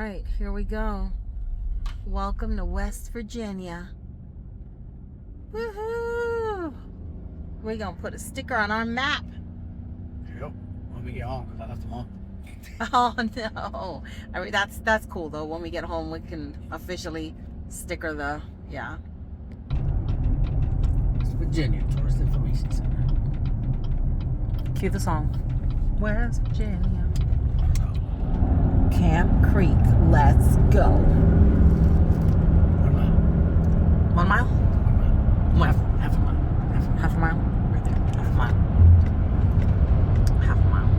right, here we go. Welcome to West Virginia. Woohoo! We're gonna put a sticker on our map. Yep. When we get home, because I left them home. Oh no! I mean, that's cool though. When we get home, we can officially sticker the West Virginia Tourist Information Center. Cue the song. West Virginia. Camp Creek. Let's go. 1 mile. 1 mile? 1 mile. Half a mile. Half a mile? Right there. Half a mile. Half a mile.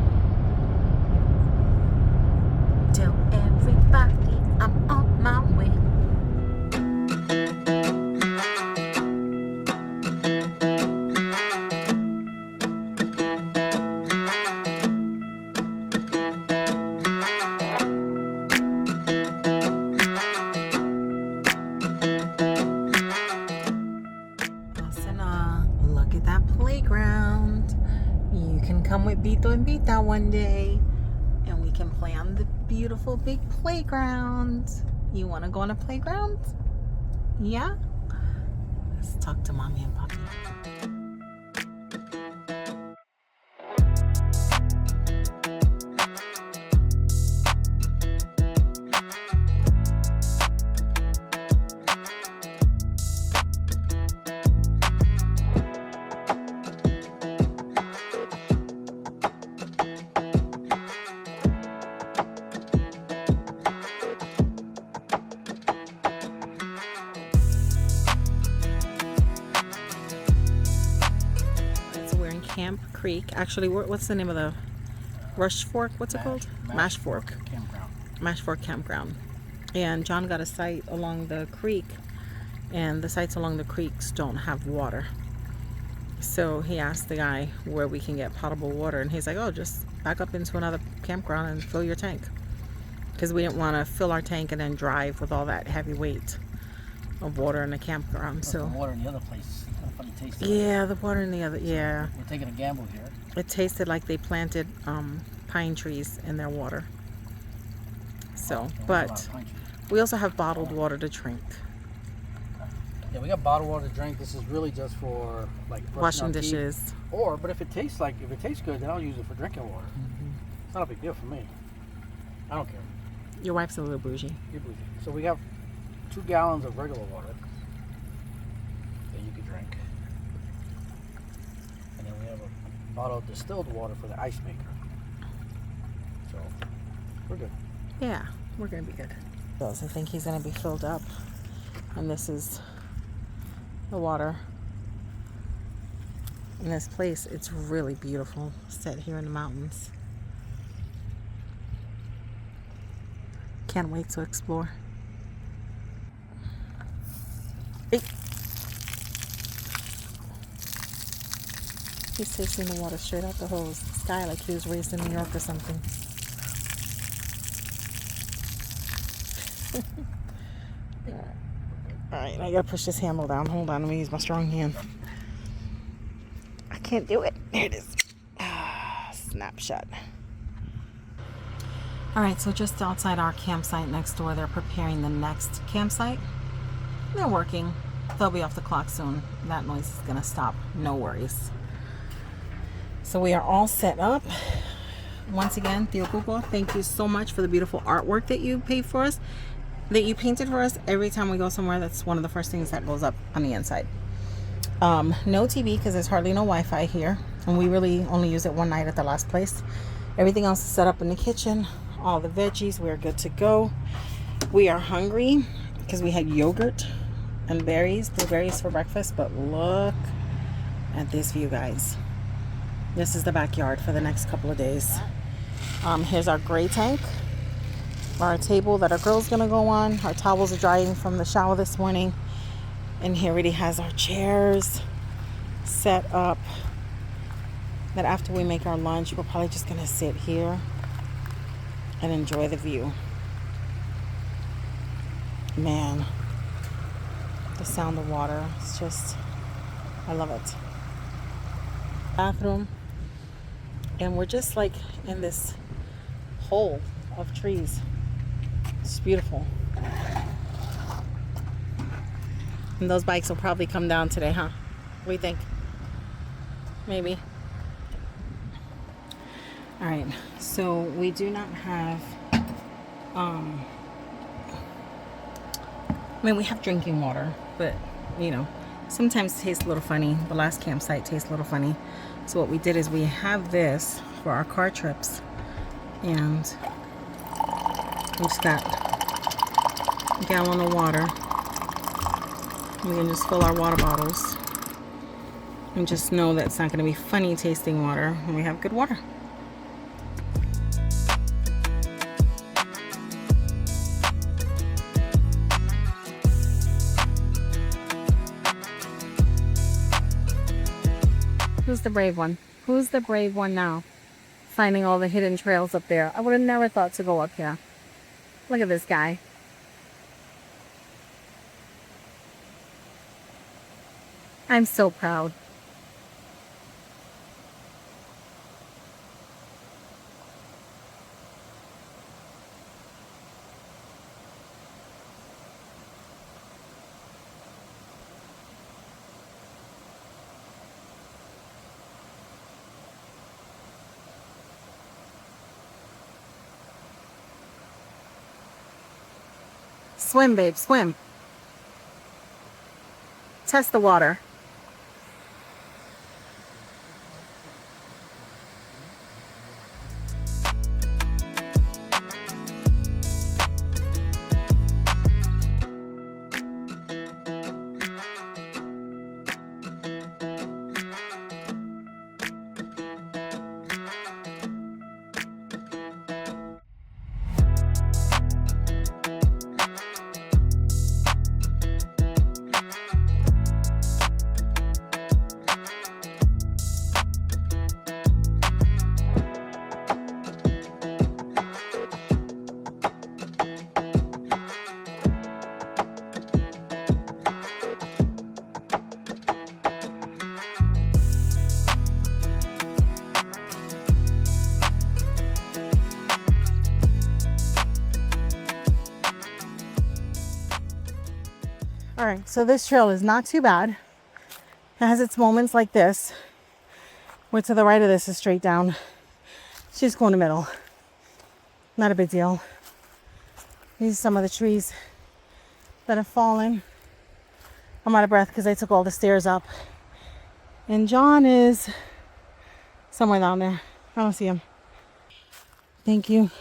Tell everybody I'm on my way. Look at that playground. You can come with Bito and Bita one day and we can play on the beautiful big playground. You want to go on a playground? Yeah? Let's talk to Mommy and Papi. Camp Creek. Actually, what's the name of the Rush Fork? What's it called? Mash Fork Campground. Mash Fork Campground. And John got a site along the creek, and the sites along the creeks don't have water. So he asked the guy where we can get potable water, and he's like, "Oh, just back up into another campground and fill your tank," because we didn't want to fill our tank and then drive with all that heavy weight of water in a campground. So the water in the other place. Kind of funny taste. Yeah, the water in the other. Yeah. We're taking a gamble here. It tasted like they planted pine trees in their water. So, but we also have bottled water to drink. Yeah, we got bottled water to drink. This is really just for like Washing dishes. But if it tastes good, then I'll use it for drinking water. It's not a big deal for me. I don't care. Your wife's a little bougie. You're bougie. So we have 2 gallons of regular water that you could drink, and then we have a bottle of distilled water for the ice maker. So we're good. Yeah, we're gonna be good. I think he's gonna be filled up, and this is the water in this place. It's really beautiful, set here in the mountains. Can't wait to explore. Hey. He's tasting the water straight out the hose. This guy like he was raised in New York or something. Alright, I gotta push this handle down. Hold on, let me use my strong hand. I can't do it. There it is. Snapshot. Alright, so just outside our campsite next door, they're preparing the next campsite. They're working. They'll be off the clock soon. That noise is gonna stop. No worries. So we are all set up. Once again, Theo Cuco, thank you so much for the beautiful artwork that you paid for us, that you painted for us. Every time we go somewhere, that's one of the first things that goes up on the inside. No TV because there's hardly no Wi-Fi here, and we really only use it one night at the last place. Everything else is set up in the kitchen. All the veggies, we're good to go. We are hungry because we had yogurt and blueberries for breakfast, but look at this view, guys. This is the backyard for the next couple of days. Here's our gray tank, our table that our girl's gonna go on. Our towels are drying from the shower this morning, and here already has our chairs set up. That after we make our lunch, we're probably just gonna sit here and enjoy the view. Man, the sound of water, it's just, I love it. Bathroom, and we're just like in this hole of trees. It's beautiful. And those bikes will probably come down today, huh? What do you think? Maybe. All right, so we do not have, we have drinking water, but, you know, sometimes it tastes a little funny. The last campsite tastes a little funny. So what we did is we have this for our car trips, and we just got a gallon of water. We can just fill our water bottles and just know that it's not going to be funny tasting water when we have good water. Who's the brave one? Who's the brave one now? Finding all the hidden trails up there. I would have never thought to go up here. Look at this guy. I'm so proud. Swim, babe, swim. Test the water. All right, so this trail is not too bad. It has its moments like this, where to the right of this is straight down. Just go in the middle. Not a big deal. These are some of the trees that have fallen. I'm out of breath because I took all the stairs up. And John is somewhere down there. I don't see him. Thank you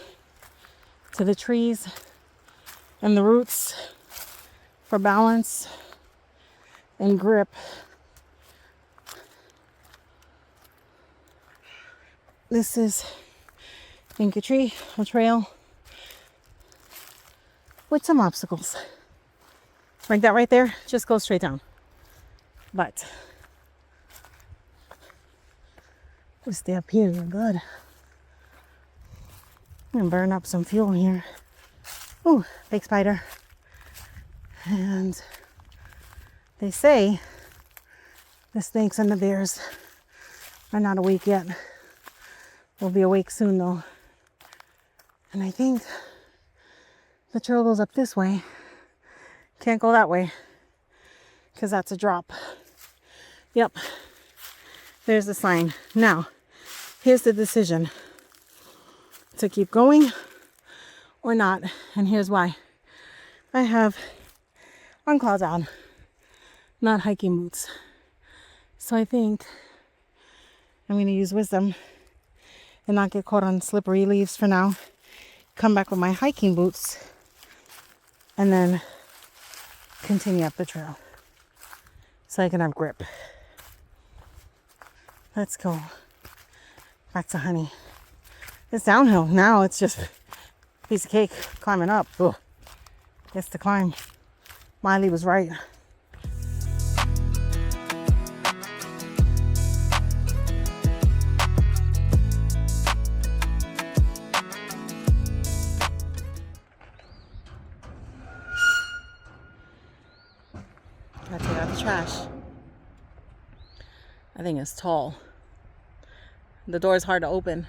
to the trees and the roots for balance and grip. This is Inca Tree, a trail with some obstacles. Like that right there, just go straight down. But we stay up here, we're good. I'm gonna burn up some fuel here. Ooh, big spider. And they say the snakes and the bears are not awake yet. They'll be awake soon though. And I think the trail goes up this way. Can't go that way because that's a drop. Yep, there's the sign. Now, here's the decision to keep going or not. And here's why. I have on clouds on, not hiking boots. So I think I'm going to use wisdom and not get caught on slippery leaves for now. Come back with my hiking boots and then continue up the trail so I can have grip. Let's go back to Honey. It's downhill now. It's just a piece of cake climbing up. Ugh. It's to climb. Miley was right. Gotta take out the trash. I think it's tall. The door is hard to open.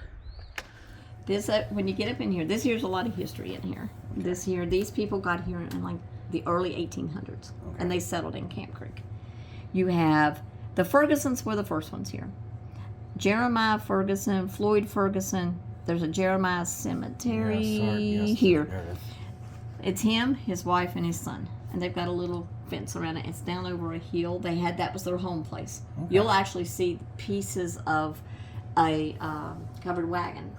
This when you get up in here, there's a lot of history in here. This here, these people got here in like the early 1800s, and they settled in Camp Creek. You have the Fergusons were the first ones here. Jeremiah Ferguson, Floyd Ferguson. There's a Jeremiah cemetery here. It's him, his wife, and his son, and they've got a little fence around it. It's down over a hill. That was their home place. You'll actually see pieces of a covered wagon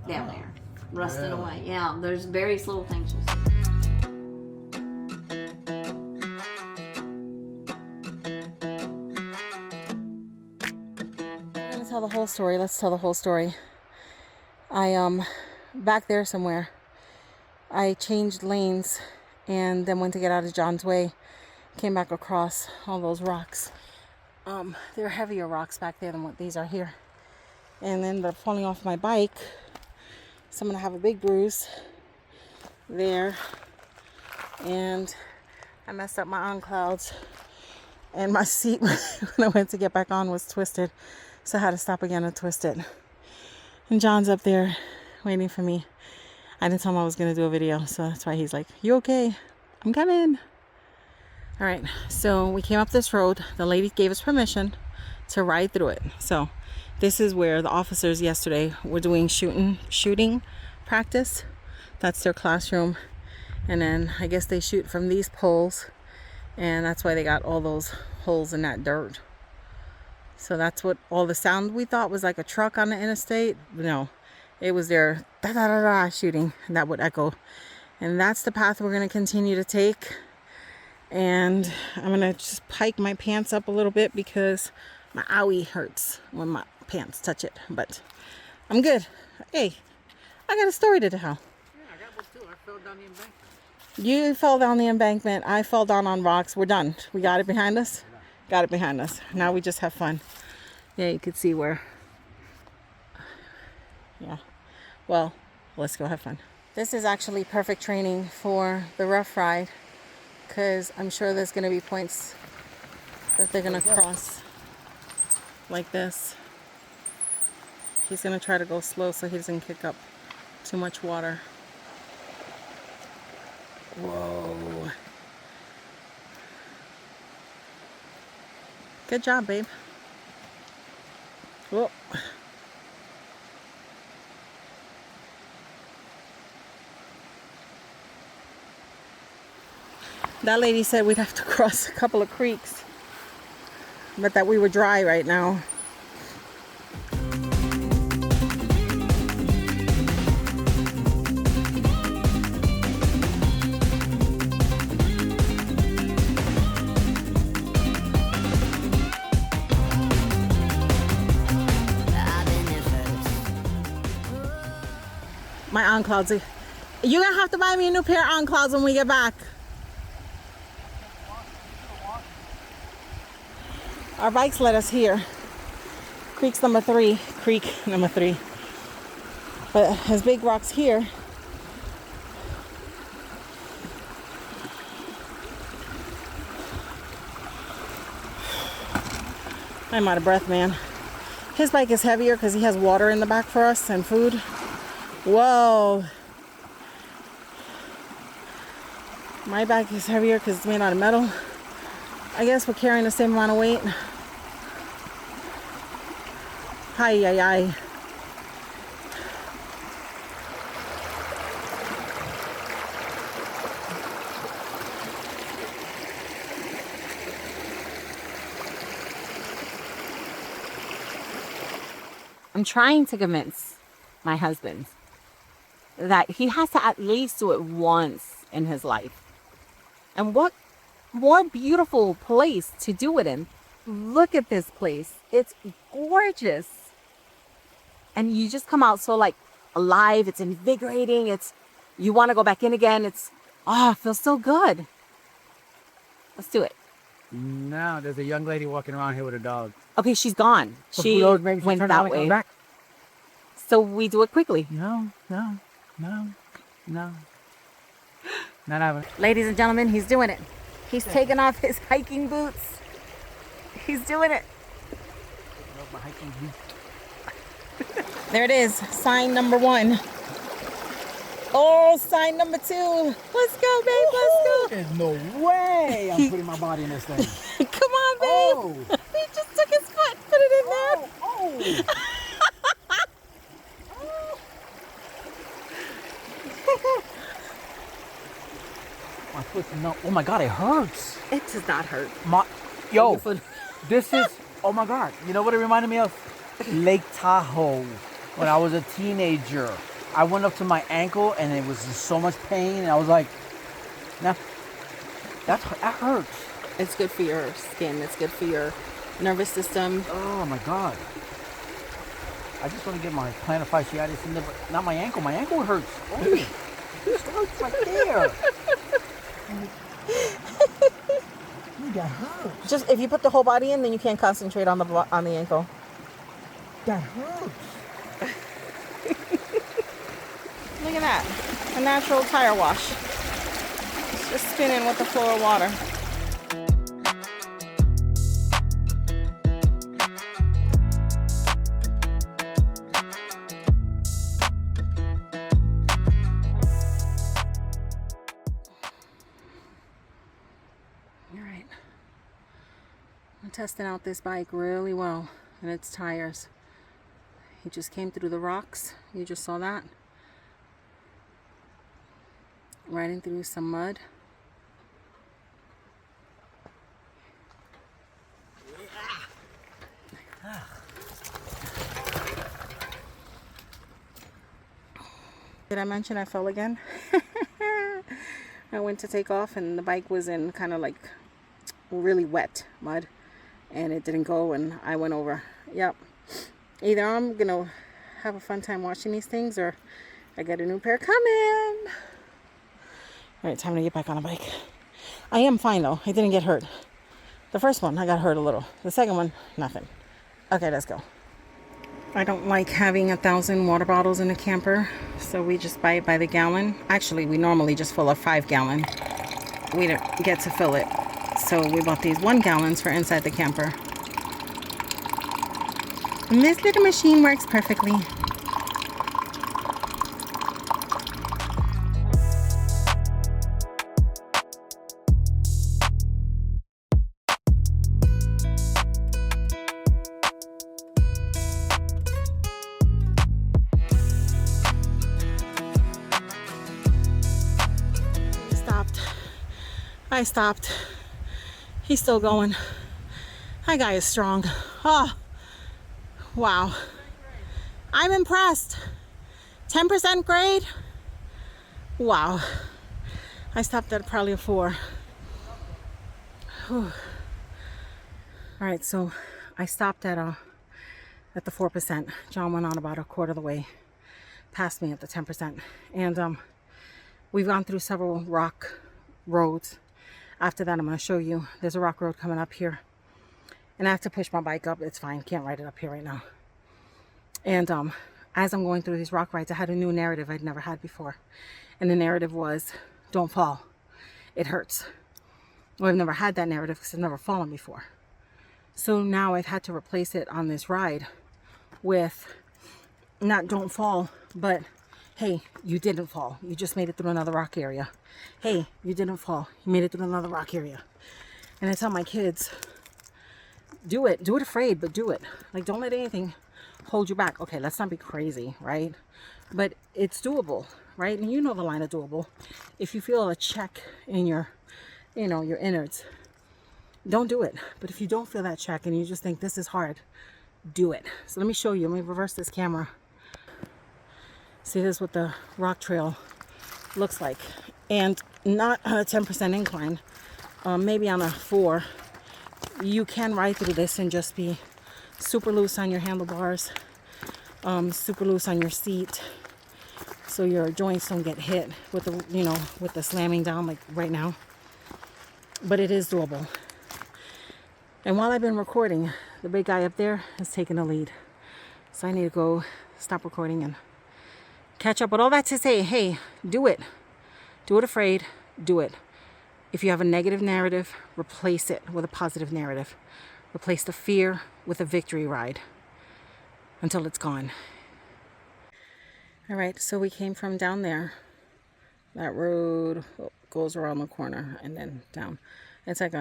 down there, rusting away. Yeah, there's various little things you'll see. Tell the whole story. Let's tell the whole story. I back there somewhere, I changed lanes and then went to get out of John's way, came back across all those rocks. They're heavier rocks back there than what these are here, and then they're falling off my bike, so I'm gonna have a big bruise there. And I messed up my on clouds, and my seat when I went to get back on was twisted. So I had to stop again and twist it. And John's up there waiting for me. I didn't tell him I was going to do a video, so that's why he's like, "You okay?" "I'm coming." All right, so we came up this road. The lady gave us permission to ride through it. So this is where the officers yesterday were doing shooting practice. That's their classroom. And then I guess they shoot from these poles, and that's why they got all those holes in that dirt. So that's what all the sound we thought was like a truck on the interstate. No, it was their da da da da shooting, and that would echo. And that's the path we're going to continue to take. And I'm going to just hike my pants up a little bit because my owie hurts when my pants touch it. But I'm good. Hey, I got a story to tell. Yeah, I got one too. I fell down the embankment. You fell down the embankment. I fell down on rocks. We're done. We got it behind us. Got it behind us. Now we just have fun. Yeah, you could see where. Yeah. Well, let's go have fun. This is actually perfect training for the rough ride, because I'm sure there's going to be points that they're going to cross like this. He's going to try to go slow so he doesn't kick up too much water. Whoa. Good job, babe. Whoa. That lady said we'd have to cross a couple of creeks, but that we were dry right now. My on clouds. You're gonna have to buy me a new pair of on clouds when we get back. Our bikes led us here. Creek number three. But there's big rocks here. I'm out of breath, man. His bike is heavier because he has water in the back for us and food. Whoa. My bike is heavier because it's made out of metal. I guess we're carrying the same amount of weight. Hi. I'm trying to convince my husband that he has to at least do it once in his life. And what more beautiful place to do it in? Look at this place. It's gorgeous. And you just come out so like alive. It's invigorating. You want to go back in again. It feels so good. Let's do it. No, there's a young lady walking around here with a dog. Okay, she's gone. She went that way. Back. So we do it quickly. No. Not ever. Ladies and gentlemen, he's doing it. He's taking off his hiking boots. He's doing it. There it is. Sign number 1. Oh, sign number 2. Let's go, babe. Let's go. There's no way I'm putting my body in this thing. Come on, babe. Oh. He just took his foot, put it in there. Oh. My foot's no. Oh my God, it hurts. It does not hurt. Yo, Your foot- this is. Oh my God. You know what it reminded me of? Lake Tahoe. When I was a teenager, I went up to my ankle and it was in so much pain, and I was like, "Nah, that hurts." It's good for your skin. It's good for your nervous system. Oh my God. I just want to get my plantar fasciitis in there, but not my ankle. My ankle hurts. Oh, this hurts right there. That hurts. Just if you put the whole body in, then you can't concentrate on the ankle. That hurts. Look at that. A natural tire wash. It's just spinning with the flow of water. All right. I'm testing out this bike really well and its tires. He just came through the rocks. You just saw that. Riding through some mud. Did I mention I fell again? I went to take off and the bike was in kind of like really wet mud and it didn't go and I went over. Yep. Either I'm gonna have a fun time watching these things or I got a new pair coming. All right, time to get back on a bike. I am fine though. I didn't get hurt. The first one, I got hurt a little. The second one, nothing. Okay, let's go. I don't like having 1,000 water bottles in a camper, so we just buy it by the gallon. Actually, we normally just fill a 5-gallon. We don't get to fill it, so we bought these 1 gallons for inside the camper. And this little machine works perfectly. I stopped. He's still going. That guy is strong. Oh, wow. I'm impressed. 10% grade? Wow. I stopped at probably a 4. Whew. All right, so I stopped at the 4%. John went on about a quarter of the way past me at the 10%. And we've gone through several rock roads. After that, I'm going to show you. There's a rock road coming up here. And I have to push my bike up. It's fine. Can't ride it up here right now. And as I'm going through these rock rides, I had a new narrative I'd never had before. And the narrative was, don't fall. It hurts. Well, I've never had that narrative because I've never fallen before. So now I've had to replace it on this ride with not don't fall, but hey, you didn't fall. You just made it through another rock area. Hey, you didn't fall. You made it through another rock area. And I tell my kids, do it. Do it afraid, but do it. Like, don't let anything hold you back. Okay, let's not be crazy, right? But it's doable, right? And you know the line of doable. If you feel a check in your, your innards, don't do it. But if you don't feel that check and you just think this is hard, do it. So let me show you. Let me reverse this camera. See, this is what the rock trail looks like. And not on a 10% incline, maybe on a 4. You can ride through this and just be super loose on your handlebars, super loose on your seat, so your joints don't get hit with the, with the slamming down like right now. But it is doable. And while I've been recording, the big guy up there has taken the lead. So I need to go stop recording and catch up. But all that to say, hey, do it. Do it afraid. Do it. If you have a negative narrative, replace it with a positive narrative. Replace the fear with a victory ride until it's gone. All right, so we came from down there That road goes around the corner and then down. It's like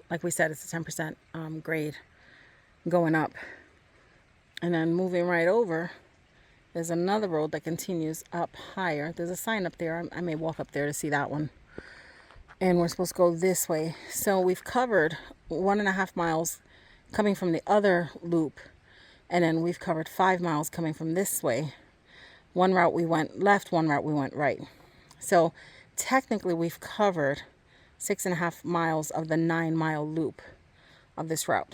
like we said, it's a 10% grade going up. And then moving right over, there's another road that continues up higher. There's a sign up there. I may walk up there to see that one. And we're supposed to go this way. So we've covered 1.5 miles coming from the other loop. And then we've covered 5 miles coming from this way. One route we went left, one route we went right. So technically we've covered 6.5 miles of the 9-mile loop of this route.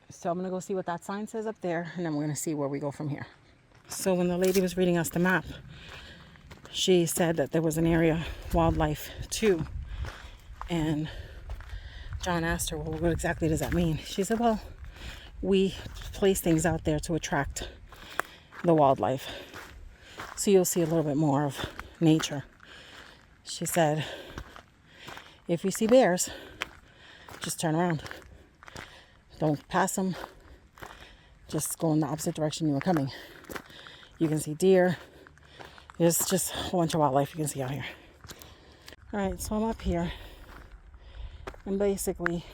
So I'm going to go see what that sign says up there, and then we're going to see where we go from here. So when the lady was reading us the map, she said that there was an area wildlife too. And John asked her, well, what exactly does that mean? She said, well, we place things out there to attract the wildlife. So you'll see a little bit more of nature. She said, if you see bears, just turn around. Don't pass them. Just go in the opposite direction you were coming. You can see deer. There's just a whole bunch of wildlife you can see out here. All right, so I'm up here. And basically,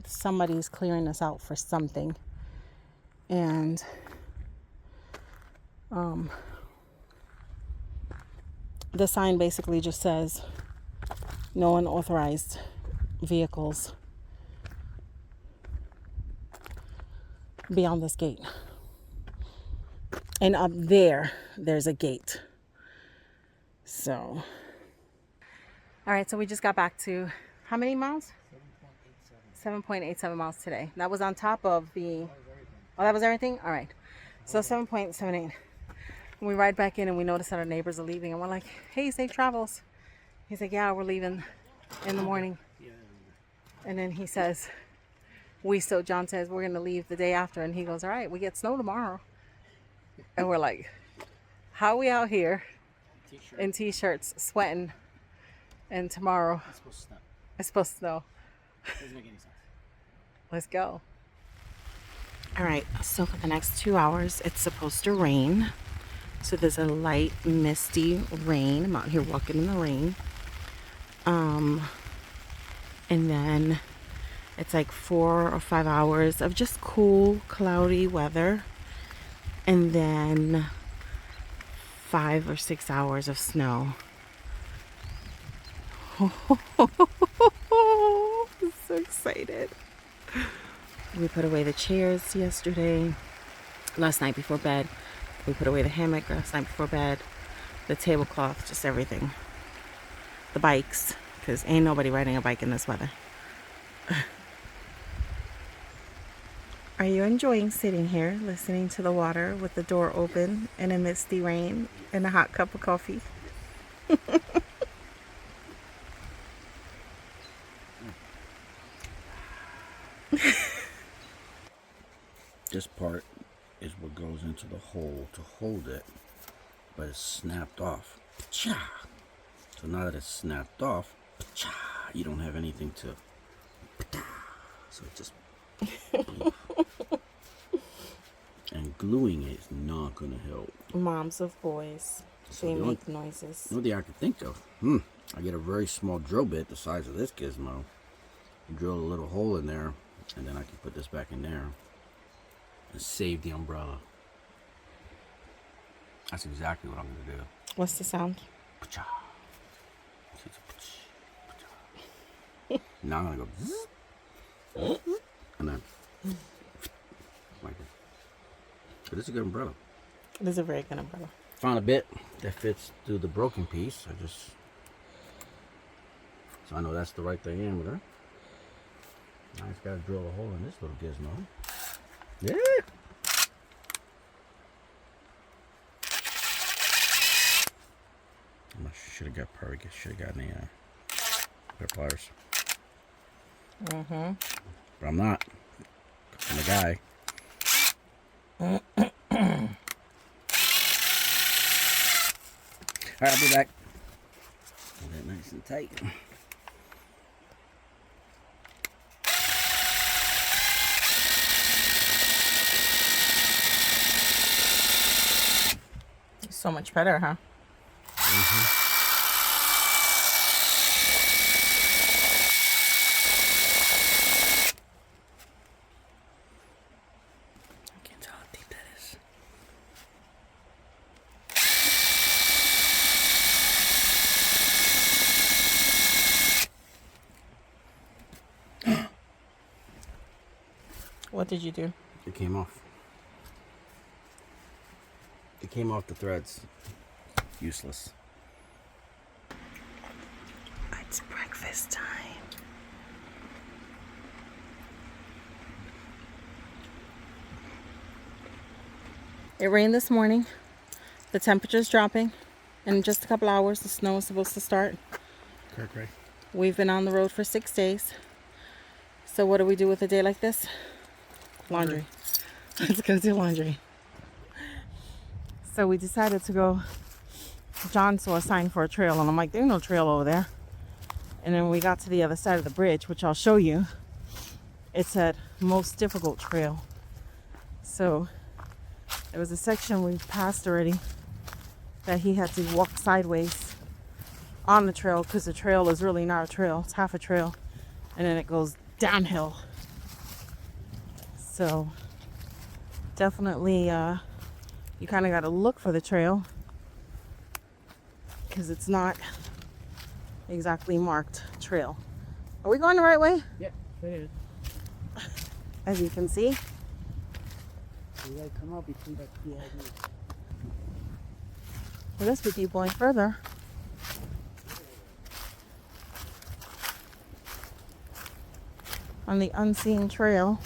somebody's clearing this out for something. And the sign basically just says, no unauthorized vehicles beyond this gate. And up there, there's a gate. So, all right, so we just got back to how many miles? 7.87 miles today. That was on top of the, oh, that was everything? All right. So 7.78. We ride back in and we notice that our neighbors are leaving. And we're like, hey, safe travels. He's like, yeah, we're leaving in the morning. And then he says, John says, we're going to leave the day after. And he goes, all right, we get snow tomorrow. And we're like, how are we out here in t-shirts, sweating, and tomorrow it's supposed to snow? Doesn't make any sense. Let's go. All right, so for the next 2 hours, it's supposed to rain. So there's a light, misty rain. I'm out here walking in the rain. And then it's like 4 or 5 hours of just cool, cloudy weather. And then 5 or 6 hours of snow. I'm so excited. We put away the chairs last night before bed. We put away the hammock last night before bed. The tablecloth, just everything. The bikes, because ain't nobody riding a bike in this weather. Are you enjoying sitting here, listening to the water with the door open in a misty rain and a hot cup of coffee? This part is what goes into the hole to hold it, but it's snapped off. Cha! So now that it's snapped off, cha, you don't have anything to. So it just. And gluing it is not going to help. Moms of boys, So they the make noises. only thing I can think of, I get a very small drill bit the size of this gizmo, drill a little hole in there, and then I can put this back in there and save the umbrella. That's exactly what I'm going to do. What's the sound? Pa-cha. Now I'm going to go zzz, and then like it. But it's a good umbrella. It is a very good umbrella. Found a bit that fits through the broken piece. So I know that's the right diameter. Now I just gotta drill a hole in this little gizmo. Yeah. I should have gotten a pair of pliers. But I'm not. I'm a guy. Alright, I'll be back. Get that nice and tight. So much better, huh? What did you do? It came off. It came off the threads. Useless. It's breakfast time. It rained this morning. The temperature's dropping. In just a couple hours, the snow is supposed to start. Correct. We've been on the road for 6 days. So what do we do with a day like this? Laundry. Let's go do laundry. So we decided to go. John saw a sign for a trail, and I'm like, there's no trail over there. And then we got to the other side of the bridge, which I'll show you. It said most difficult trail. So there was a section we passed already that he had to walk sideways on the trail, because the trail is really not a trail. It's half a trail, and then it goes downhill. So definitely you kind of got to look for the trail, because it's not exactly marked trail. Are we going the right way? Yeah, it is. As you can see. You gotta come out between that PID. I guess we keep going further. On the unseen trail.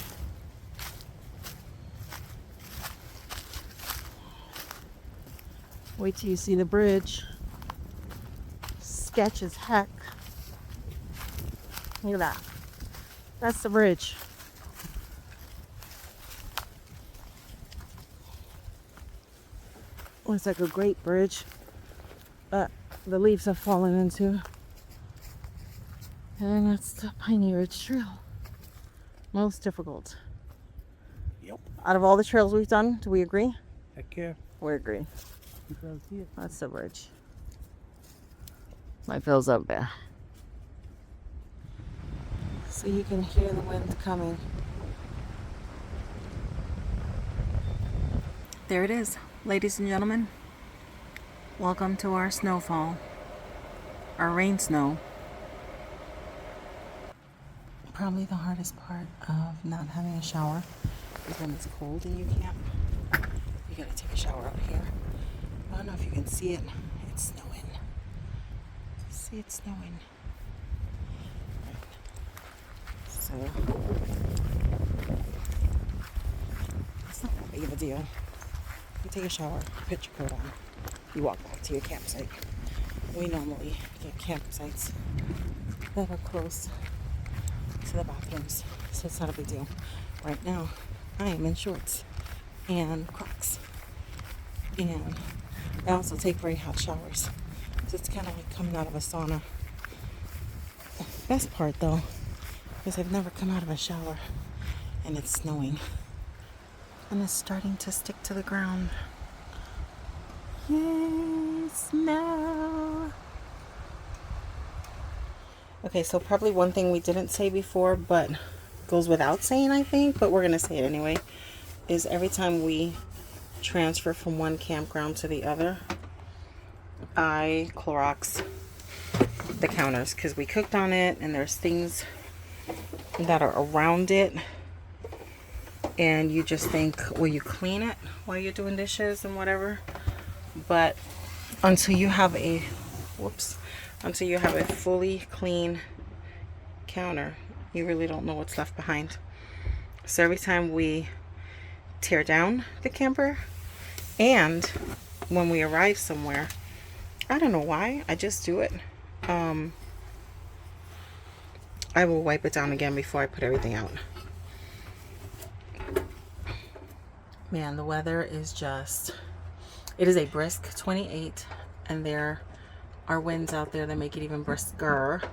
Wait till you see the bridge. Sketch as heck. Look at that. That's the bridge. Looks like a great bridge, but the leaves have fallen into. And that's the Piney Ridge Trail. Most difficult. Yep. Out of all the trails we've done, do we agree? Heck yeah. We agree. You can see it. That's the bridge. My bill's up there. So you can hear the wind coming. There it is, ladies and gentlemen. Welcome to our snowfall. Our rain snow. Probably the hardest part of not having a shower is when it's cold and you can't. You gotta take a shower out here. I don't know if you can see it. It's snowing. See, it's snowing. So it's not that big of a deal. You take a shower, put your coat on, you walk back to your campsite. We normally get campsites that are close to the bathrooms, so it's not a big deal. Right now, I am in shorts and Crocs, and I also take very hot showers, so it's kind of like coming out of a sauna. The best part though is I've never come out of a shower and it's snowing and it's starting to stick to the ground. Yay, snow! Okay, so probably one thing we didn't say before, but goes without saying, I think, but we're gonna say it anyway, is every time we transfer from one campground to the other, I Clorox the counters, because we cooked on it and there's things that are around it, and you just think, well, you clean it while you're doing dishes and whatever, but until you have a fully clean counter, you really don't know what's left behind. So every time we tear down the camper, and when we arrive somewhere, I don't know why, I just do it, I will wipe it down again before I put everything out. Man, the weather is just, it is a brisk 28, and there are winds out there that make it even brisker.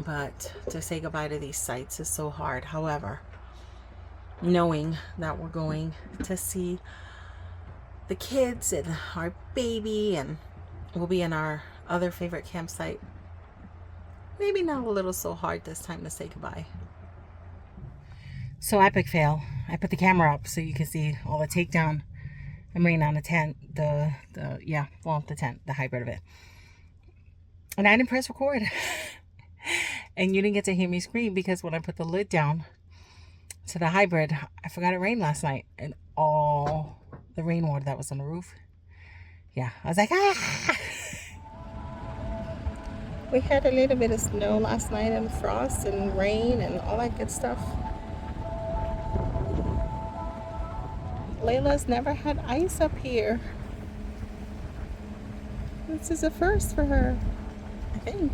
But to say goodbye to these sights is so hard. However, knowing that we're going to see the kids and our baby, and we'll be in our other favorite campsite, maybe not a little so hard this time to say goodbye. So epic fail. I put the camera up so you can see all the takedown. I'm bringing on the tent, the tent, the hybrid of it. And I didn't press record. And you didn't get to hear me scream because when I put the lid down, to the hybrid. I forgot it rained last night, and all the rainwater that was on the roof. Yeah, I was like, ah! We had a little bit of snow last night and frost and rain and all that good stuff. Layla's never had ice up here. This is a first for her, I think.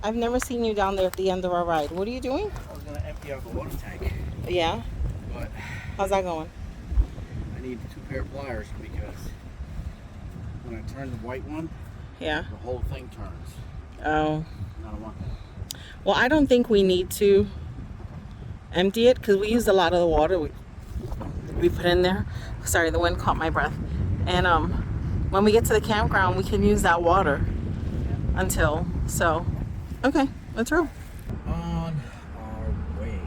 I've never seen you down there at the end of our ride. What are you doing? I was gonna empty out the water tank, Yeah? but How's that going? I need 2 pair of pliers because when I turn the white one, Yeah. the whole thing turns. Oh. And I don't want that. Well, I don't think we need to empty it because we used a lot of the water we put in there. Sorry, the wind caught my breath. And when we get to the campground, we can use that water until, so, okay, let's roll. On our way.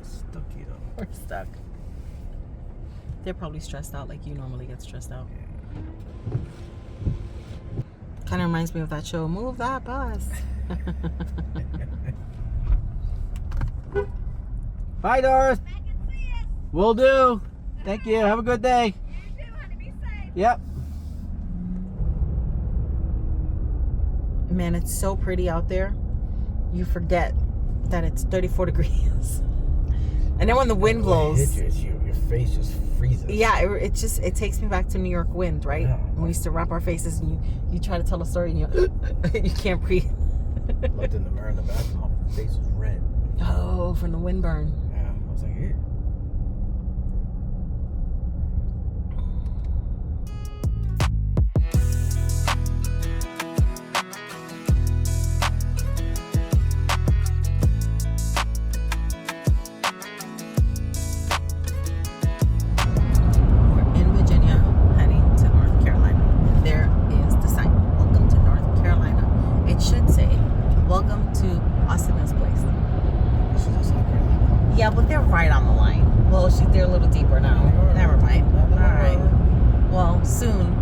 Stuck here. We're stuck. They're probably stressed out like you normally get stressed out. Kind of reminds me of that show, Move That Bus. Bye, Doris. Will do. Thank you. Have a good day. You too, honey. Be safe. Yep. Man, it's so pretty out there. You forget that it's 34 degrees. And then when the wind blows, your face just freezes. yeah, it takes me back to New York wind, right? Yeah. We used to wrap our faces and you try to tell a story and you can't breathe. Looked in the mirror in the bathroom. My face was red. Oh, from the wind burn. Yeah, I was like, here. We're in Virginia, heading to North Carolina. There is the sign. Welcome to North Carolina. It should say, welcome to Austin's place. This is South Carolina. Yeah, but they're right on the line. Well, they're a little deeper now. Never mind. All right. Well, soon.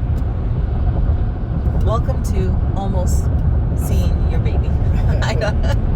Welcome to almost seeing your baby. I know.